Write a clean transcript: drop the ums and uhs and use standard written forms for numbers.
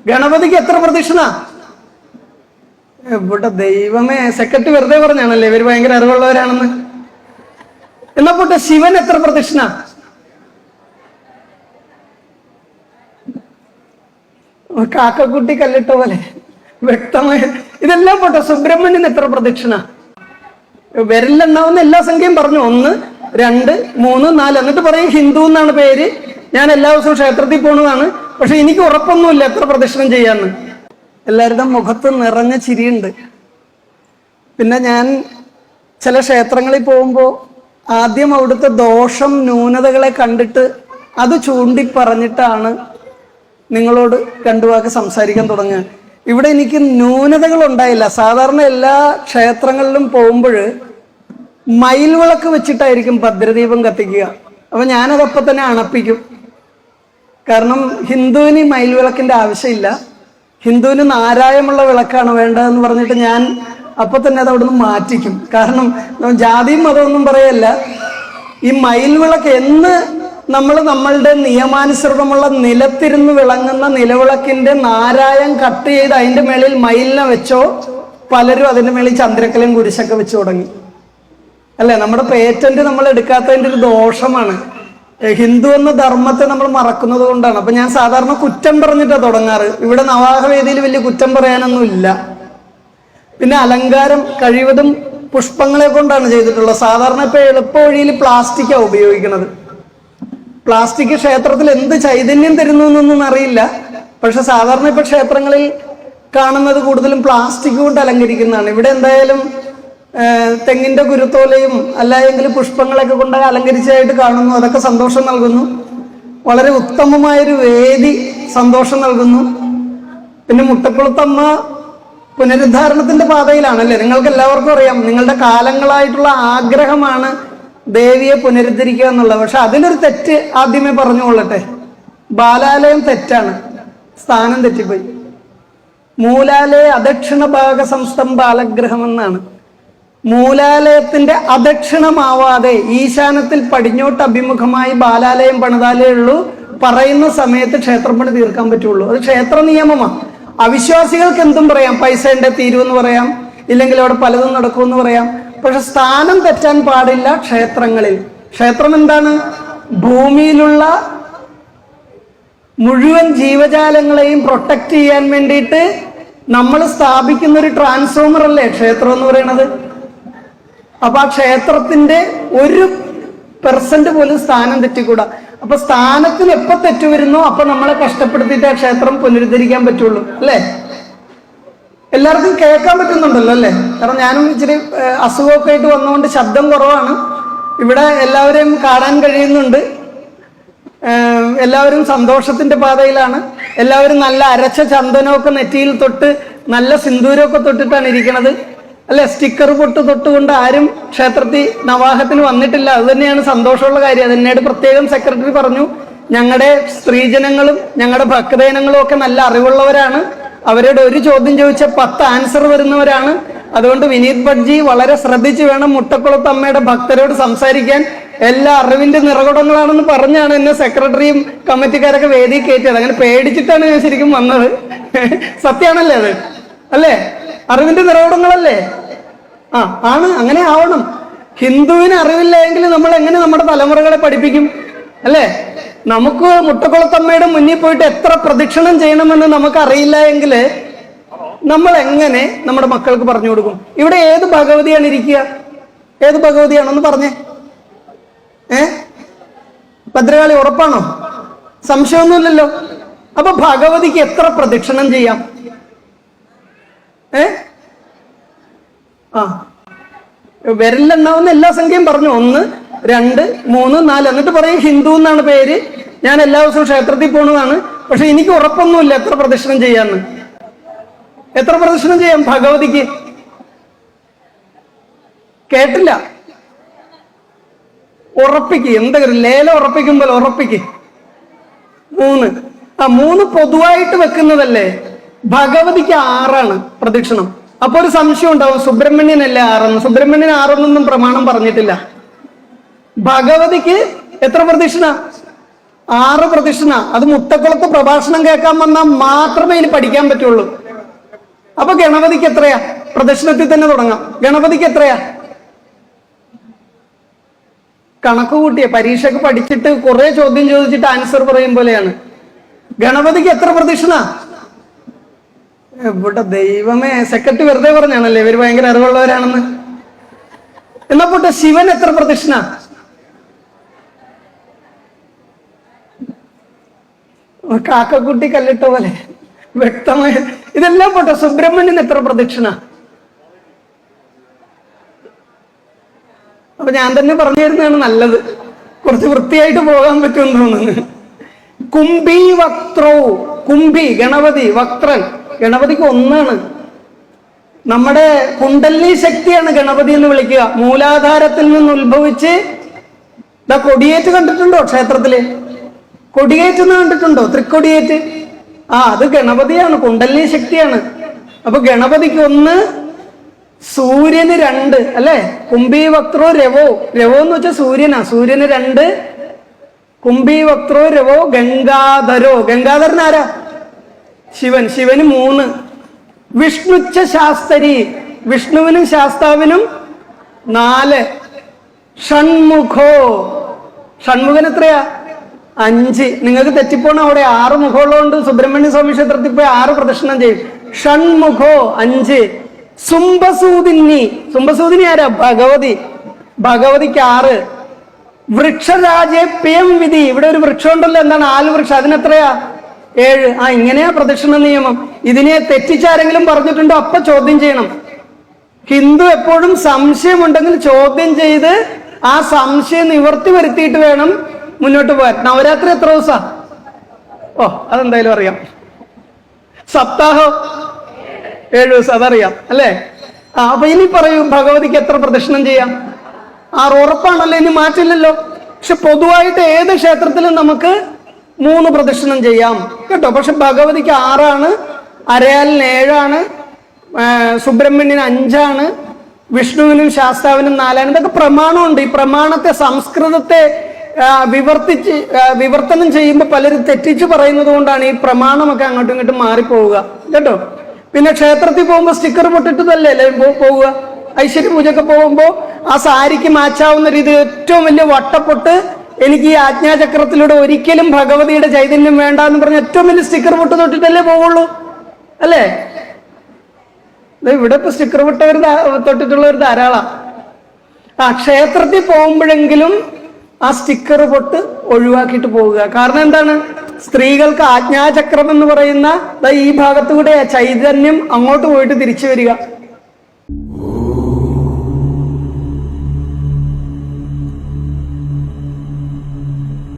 ഗണപതിക്ക് എത്ര പ്രദക്ഷിണ? ഇവിടെ ദൈവമേ, സെക്രട്ടറി വെറുതെ പറഞ്ഞാണല്ലേ ഇവര് ഭയങ്കര അറിവുള്ളവരാണെന്ന്. എന്നാ പോട്ടെ, ശിവൻ എത്ര പ്രദക്ഷിണ? കാക്കക്കുട്ടി കല്ലിട്ട പോലെ വ്യക്തമായി. ഇതെല്ലാം പോട്ടെ, സുബ്രഹ്മണ്യൻ എത്ര പ്രദക്ഷിണ? വിരലെണ്ണാവുന്ന എല്ലാ സംഖ്യയും പറഞ്ഞു. 1, 2, 3, 4. എന്നിട്ട് പറയും ഹിന്ദു എന്നാണ് പേര്, ഞാൻ എല്ലാ ദിവസവും ക്ഷേത്രത്തിൽ പോണതാണ്, പക്ഷെ എനിക്ക് ഉറപ്പൊന്നുമില്ല എത്ര പ്രദക്ഷിണം ചെയ്യാന്ന്. എല്ലാവരുടെ മുഖത്ത് നിറഞ്ഞ ചിരിയുണ്ട്. പിന്നെ ഞാൻ ചില ക്ഷേത്രങ്ങളിൽ പോകുമ്പോൾ ആദ്യം അവിടുത്തെ ദോഷം ന്യൂനതകളെ കണ്ടിട്ട് അത് ചൂണ്ടി പറഞ്ഞിട്ടാണ് നിങ്ങളോട് രണ്ടു വാക്ക് സംസാരിക്കാൻ തുടങ്ങുക. ഇവിടെ എനിക്ക് ന്യൂനതകൾ ഉണ്ടായില്ല. സാധാരണ എല്ലാ ക്ഷേത്രങ്ങളിലും പോകുമ്പോൾ മയിൽ വിളക്ക് വെച്ചിട്ടായിരിക്കും ഭദ്രദീപം കത്തിക്കുക. അപ്പൊ ഞാനതപ്പം തന്നെ അണപ്പിക്കും. കാരണം ഹിന്ദുവിന് മയിൽ വിളക്കിന്റെ ആവശ്യമില്ല, ഹിന്ദുവിന് നാരായമുള്ള വിളക്കാണ് വേണ്ടതെന്ന് പറഞ്ഞിട്ട് ഞാൻ അപ്പൊ തന്നെ അത് അവിടെ നിന്ന് മാറ്റിക്കും. കാരണം ജാതിയും മതമൊന്നും പറയല്ല. ഈ മയിൽ വിളക്ക് എന്ന് നമ്മളുടെ നിയമാനുസൃതമുള്ള നിലത്തിരുന്ന് വിളങ്ങുന്ന നിലവിളക്കിന്റെ നാരായം കട്ട് ചെയ്ത് അതിന്റെ മേളിൽ മയിലിനെ വെച്ചോ, പലരും അതിന്റെ മേളിൽ ചന്ദ്രക്കലയും കുരിശൊക്കെ വെച്ച് തുടങ്ങി. അല്ലെ, നമ്മുടെ പേറ്റന്റ് നമ്മൾ എടുക്കാത്തതിന്റെ ഒരു ദോഷമാണ്. ഹിന്ദു എന്ന ധർമ്മത്തെ നമ്മൾ മറക്കുന്നത് കൊണ്ടാണ്. അപ്പൊ ഞാൻ സാധാരണ കുറ്റം പറഞ്ഞിട്ടാണ് തുടങ്ങാറ്. ഇവിടെ നവാഹവേദിയിൽ വലിയ കുറ്റം പറയാനൊന്നും ഇല്ല. പിന്നെ അലങ്കാരം കഴിവതും പുഷ്പങ്ങളെ കൊണ്ടാണ് ചെയ്തിട്ടുള്ളത്. സാധാരണ ഇപ്പൊ എളുപ്പ വഴിയിൽ പ്ലാസ്റ്റിക്കാണ് ഉപയോഗിക്കുന്നത്. പ്ലാസ്റ്റിക് ക്ഷേത്രത്തിൽ എന്ത് ചൈതന്യം തരുന്നു എന്നൊന്നും അറിയില്ല. പക്ഷെ സാധാരണ ഇപ്പൊ ക്ഷേത്രങ്ങളിൽ കാണുന്നത് കൂടുതലും പ്ലാസ്റ്റിക് കൊണ്ട് അലങ്കരിക്കുന്നതാണ്. ഇവിടെ എന്തായാലും തെങ്ങിന്റെ കുരുത്തോലയും അല്ലായെങ്കിൽ പുഷ്പങ്ങളൊക്കെ കൊണ്ട് അലങ്കരിച്ചതായിട്ട് കാണുന്നു. അതൊക്കെ സന്തോഷം നൽകുന്നു. വളരെ ഉത്തമമായൊരു വേദി സന്തോഷം നൽകുന്നു. പിന്നെ മുട്ടക്കുളത്തമ്മ പുനരുദ്ധാരണത്തിന്റെ പാതയിലാണല്ലേ. നിങ്ങൾക്ക് എല്ലാവർക്കും അറിയാം, നിങ്ങളുടെ കാലങ്ങളായിട്ടുള്ള ആഗ്രഹമാണ് ദേവിയെ പുനരുദ്ധരിക്കുക എന്നുള്ളത്. പക്ഷെ അതിലൊരു തെറ്റ് ആദ്യമേ പറഞ്ഞുകൊള്ളട്ടെ. ബാലാലയം തെറ്റാണ്, സ്ഥാനം തെറ്റിപ്പോയി. മൂലാലയ അദക്ഷിണ ഭാഗ സംസ്ഥം ബാലഗ്രഹം എന്നാണ്. മൂലാലയത്തിന്റെ അദക്ഷിണമാവാതെ ഈശാനത്തിൽ പടിഞ്ഞോട്ട് അഭിമുഖമായി ബാലാലയം പണിതാലേ ഉള്ളൂ പറയുന്ന സമയത്ത് ക്ഷേത്രപ്പണി തീർക്കാൻ പറ്റുള്ളൂ. അത് ക്ഷേത്ര നിയമമാണ്. അവിശ്വാസികൾക്ക് എന്തും പറയാം, പൈസ ഉണ്ട് തീരുമെന്ന് പറയാം, ഇല്ലെങ്കിൽ അവിടെ പലതും നടക്കുമെന്ന് പറയാം. പക്ഷെ സ്ഥാനം തെറ്റാൻ പാടില്ല ക്ഷേത്രങ്ങളിൽ. ക്ഷേത്രം എന്താണ്? ഭൂമിയിലുള്ള മുഴുവൻ ജീവജാലങ്ങളെയും പ്രൊട്ടക്ട് ചെയ്യാൻ വേണ്ടിയിട്ട് നമ്മൾ സ്ഥാപിക്കുന്ന ഒരു ട്രാൻസ്ഫോമർ അല്ലേ ക്ഷേത്രം എന്ന് പറയുന്നത്. അപ്പൊ ആ ക്ഷേത്രത്തിന്റെ 1% പോലും സ്ഥാനം തെറ്റിക്കൂടാ. അപ്പൊ സ്ഥാനത്തിന് എപ്പോ തെറ്റു വരുന്നോ അപ്പൊ നമ്മളെ കഷ്ടപ്പെടുത്തിയിട്ട് ആ ക്ഷേത്രം പുനരുദ്ധരിക്കാൻ പറ്റുള്ളൂ, അല്ലേ? എല്ലാവർക്കും കേൾക്കാൻ പറ്റുന്നുണ്ടല്ലോ അല്ലേ? കാരണം ഞാനും ഇച്ചിരി അസുഖമൊക്കെ ആയിട്ട് വന്നുകൊണ്ട് ശബ്ദം കുറവാണ്. ഇവിടെ എല്ലാവരെയും കാണാൻ കഴിയുന്നുണ്ട്. എല്ലാവരും സന്തോഷത്തിന്റെ പാതയിലാണ്. എല്ലാവരും നല്ല അരച്ച ചന്ദനമൊക്കെ നെറ്റിയിൽ തൊട്ട് നല്ല സിന്ദൂരമൊക്കെ തൊട്ടിട്ടാണ് ഇരിക്കണത്, അല്ലെ? സ്റ്റിക്കർ തൊട്ടുകൊണ്ട് ആരും ക്ഷേത്രത്തിൽ നവാഹത്തിന് വന്നിട്ടില്ല. അത് തന്നെയാണ് സന്തോഷമുള്ള കാര്യം. അത് എന്നോട് പ്രത്യേകം സെക്രട്ടറി പറഞ്ഞു, ഞങ്ങളുടെ സ്ത്രീജനങ്ങളും ഞങ്ങളുടെ ഭക്തജനങ്ങളും ഒക്കെ നല്ല അറിവുള്ളവരാണ്. അവരോട് ഒരു ചോദ്യം ചോദിച്ച 10 ആൻസർ വരുന്നവരാണ്. അതുകൊണ്ട് വിനീത് ഭട്ജി വളരെ ശ്രദ്ധിച്ചു വേണം മുട്ടക്കുളത്ത് അമ്മയുടെ ഭക്തരോട് സംസാരിക്കാൻ. എല്ലാ അറിവിന്റെ നിറകുടങ്ങളാണെന്ന് പറഞ്ഞാണ് എന്നെ സെക്രട്ടറിയും കമ്മിറ്റിക്കാരൊക്കെ വേദി കയറ്റിയത്. അങ്ങനെ പേടിച്ചിട്ടാണ് ഞാൻ ശരിക്കും വന്നത്. സത്യമാണല്ലേ അത്? അല്ലേ? അറിവിന്റെ നിറകുടങ്ങളല്ലേ? ആണ്. അങ്ങനെ ആവണം. ഹിന്ദുവിന് അറിവില്ല എങ്കിൽ നമ്മൾ എങ്ങനെ നമ്മുടെ തലമുറകളെ പഠിപ്പിക്കും, അല്ലേ? നമുക്ക് മുട്ടക്കുളത്തമ്മയുടെ മുന്നിൽ പോയിട്ട് എത്ര പ്രദക്ഷിണം ചെയ്യണമെന്ന് നമുക്ക് അറിയില്ല എങ്കിൽ നമ്മൾ എങ്ങനെ നമ്മുടെ മക്കൾക്ക് പറഞ്ഞു കൊടുക്കും? ഇവിടെ ഏത് ഭഗവതിയാണ് ഇരിക്കുക? ഏത് ഭഗവതിയാണോന്ന് പറഞ്ഞേ. ഭദ്രകാളി ഉറപ്പാണോ? സംശയമൊന്നുമില്ലല്ലോ. അപ്പൊ ഭഗവതിക്ക് എത്ര പ്രദക്ഷിണം ചെയ്യാം? വിരലെണ്ണാവുന്ന എല്ലാ സംഖ്യയും പറഞ്ഞു. 1, 2, 3, 4. എന്നിട്ട് പറയും ഹിന്ദു എന്നാണ് പേര്, ഞാൻ എല്ലാ ദിവസവും ക്ഷേത്രത്തിൽ പോണതാണ്, പക്ഷെ എനിക്ക് ഉറപ്പൊന്നുമില്ല എത്ര പ്രദക്ഷിണം ചെയ്യാന്ന്. എത്ര പ്രദക്ഷിണം ചെയ്യാം ഭഗവതിക്ക്? കേട്ടില്ല. ഉറപ്പിക്ക്. എന്തെങ്കിലും ലേലം ഉറപ്പിക്കുമ്പോൾ ഉറപ്പിക്ക്. 3. 3 പൊതുവായിട്ട് വെക്കുന്നതല്ലേ. ഭഗവതിക്ക് 6 പ്രദക്ഷിണം. അപ്പൊ ഒരു സംശയം ഉണ്ടാവും, സുബ്രഹ്മണ്യനല്ലേ 6? സുബ്രഹ്മണ്യൻ 6 പ്രമാണം പറഞ്ഞിട്ടില്ല. ഭഗവതിക്ക് എത്ര പ്രദക്ഷിണ? 6 പ്രദക്ഷിണ. അത് മുത്തക്കുളത്ത് പ്രഭാഷണം കേൾക്കാൻ വന്നാൽ മാത്രമേ ഇനി പഠിക്കാൻ പറ്റുള്ളൂ. അപ്പൊ ഗണപതിക്ക് എത്രയാ? പ്രദക്ഷിണത്തിൽ തന്നെ തുടങ്ങാം. ഗണപതിക്ക് എത്രയാ? കണക്ക് കൂട്ടിയ പരീക്ഷയ്ക്ക് പഠിച്ചിട്ട് കുറെ ചോദ്യം ചോദിച്ചിട്ട് ആൻസർ പറയും പോലെയാണ്. ഗണപതിക്ക് എത്ര പ്രദക്ഷിണ? ഇവിടെ ദൈവമേ, സെക്രട്ടറി വെറുതെ പറഞ്ഞാണല്ലേ ഇവര് ഭയങ്കര അറിവുള്ളവരാണെന്ന്. എന്നാ പോട്ടെ, ശിവൻ എത്ര പ്രദക്ഷിണ? കാക്കക്കുട്ടി കല്ലിട്ട പോലെ വ്യക്തമായി. ഇതെല്ലാം പോട്ടെ, സുബ്രഹ്മണ്യൻ എത്ര പ്രദക്ഷിണ? അപ്പൊ ഞാൻ തന്നെ പറഞ്ഞു തരുന്നതാണ് നല്ലത്, കുറച്ച് വൃത്തിയായിട്ട് പോകാൻ പറ്റുമെന്ന് തോന്നുന്നു. കുംഭി വക്ത്രോ, കുംഭി ഗണപതി, വക്ത്രൻ ഗണപതിക്ക് 1. നമ്മുടെ കുണ്ടലിനി ശക്തിയാണ് ഗണപതി എന്ന് വിളിക്കുക. മൂലാധാരത്തിൽ നിന്ന് ഉത്ഭവിച്ച് കൊടിയേറ്റ് കണ്ടിട്ടുണ്ടോ ക്ഷേത്രത്തില്? കൊടിയേറ്റ് എന്ന് കണ്ടിട്ടുണ്ടോ? തൃക്കൊടിയേറ്റ്. അത് ഗണപതിയാണ്, കുണ്ടലിനി ശക്തിയാണ്. അപ്പൊ ഗണപതിക്ക് 1, സൂര്യന് 2 അല്ലെ? കുംഭി വക്ത്രോ രവോ, രവോ എന്ന് വെച്ചാൽ സൂര്യനാ. സൂര്യന് 2, കുംഭി വക്ത്രോ രവോ ഗംഗാധരോ. ഗംഗാധരൻ ആരാ? ശിവൻ. ശിവന് 3. വിഷ്ണുച്ച ശാസ്തരി, വിഷ്ണുവിനും ശാസ്താവിനും 4. ഷൺമുഖോ, ഷൺമുഖൻ എത്രയാ? 5. നിങ്ങൾക്ക് തെറ്റിപ്പോണ അവിടെ 6 മുഖമുള്ളതുകൊണ്ട് സുബ്രഹ്മണ്യ സ്വാമി ക്ഷേത്രത്തിൽ പോയി 6 പ്രദക്ഷിണം ചെയ്യും. ഷൺമുഖോ 5. സുംബസൂദിനി, സുംബസൂദിനി ആരാ? ഭഗവതി. ഭഗവതിക്ക് 6. വൃക്ഷരാജേ പിയം വിധി, ഇവിടെ ഒരു വൃക്ഷം ഉണ്ടല്ലോ, എന്താണ്? ആൽവൃക്ഷം, അതിനെത്രയാ? 7. ഇങ്ങനെയാ പ്രദക്ഷിണ നിയമം. ഇതിനെ തെറ്റിച്ചാരെങ്കിലും പറഞ്ഞിട്ടുണ്ടോ അപ്പൊ ചോദ്യം ചെയ്യണം. ഹിന്ദു എപ്പോഴും സംശയമുണ്ടെങ്കിൽ ചോദ്യം ചെയ്ത് ആ സംശയം നിവർത്തി വരുത്തിയിട്ട് വേണം മുന്നോട്ട് പോകാൻ. നവരാത്രി എത്ര ദിവസാ? അതെന്തായാലും അറിയാം. സപ്താഹം 7 ദിവസം, അതറിയാം അല്ലേ? അപ്പൊ ഇനി പറയൂ, ഭഗവതിക്ക് എത്ര പ്രദക്ഷിണം ചെയ്യാം? 6 ഉറപ്പാണല്ലോ, ഇനി മാറ്റില്ലല്ലോ. പക്ഷെ പൊതുവായിട്ട് ഏത് ക്ഷേത്രത്തിലും നമുക്ക് 3 പ്രദക്ഷിണം ചെയ്യാം കേട്ടോ. പക്ഷെ ഭഗവതിക്ക് 6, അരയാലിന് 7, സുബ്രഹ്മണ്യന് 5, വിഷ്ണുവിനും ശാസ്താവിനും 4. ഇതൊക്കെ പ്രമാണമുണ്ട്. ഈ പ്രമാണത്തെ, സംസ്കൃതത്തെ വിവർത്തനം ചെയ്യുമ്പോൾ പലരും തെറ്റിച്ച് പറയുന്നത് കൊണ്ടാണ് ഈ പ്രമാണമൊക്കെ അങ്ങോട്ടും ഇങ്ങോട്ടും മാറിപ്പോവുക കേട്ടോ. പിന്നെ ക്ഷേത്രത്തിൽ പോകുമ്പോൾ സ്റ്റിക്കർ പൊട്ടിട്ടതല്ലേ പോവുക. ഐശ്വര്യ പൂജയൊക്കെ പോകുമ്പോൾ ആ സാരിക്ക് മാച്ചാവുന്ന രീതി ഏറ്റവും വലിയ വട്ടപ്പൊട്ട്, എനിക്ക് ഈ ആജ്ഞാചക്രത്തിലൂടെ ഒരിക്കലും ഭഗവതിയുടെ ചൈതന്യം വേണ്ട എന്ന് പറഞ്ഞ ഏറ്റവും വലിയ സ്റ്റിക്കർ പൊട്ട് തൊട്ടിട്ടല്ലേ പോവുള്ളൂ അല്ലേ? ഇവിടെ ഇപ്പൊ സ്റ്റിക്കർ പൊട്ടവർ തൊട്ടിട്ടുള്ളവർ ധാരാളം. ക്ഷേത്രത്തിൽ പോകുമ്പോഴെങ്കിലും ആ സ്റ്റിക്കർ പൊട്ട് ഒഴിവാക്കിയിട്ട് പോവുക. കാരണം എന്താണ്? സ്ത്രീകൾക്ക് ആജ്ഞാചക്രം എന്ന് പറയുന്ന ഈ ഭാഗത്തുകൂടെ ചൈതന്യം അങ്ങോട്ട് പോയിട്ട് തിരിച്ചു വരിക.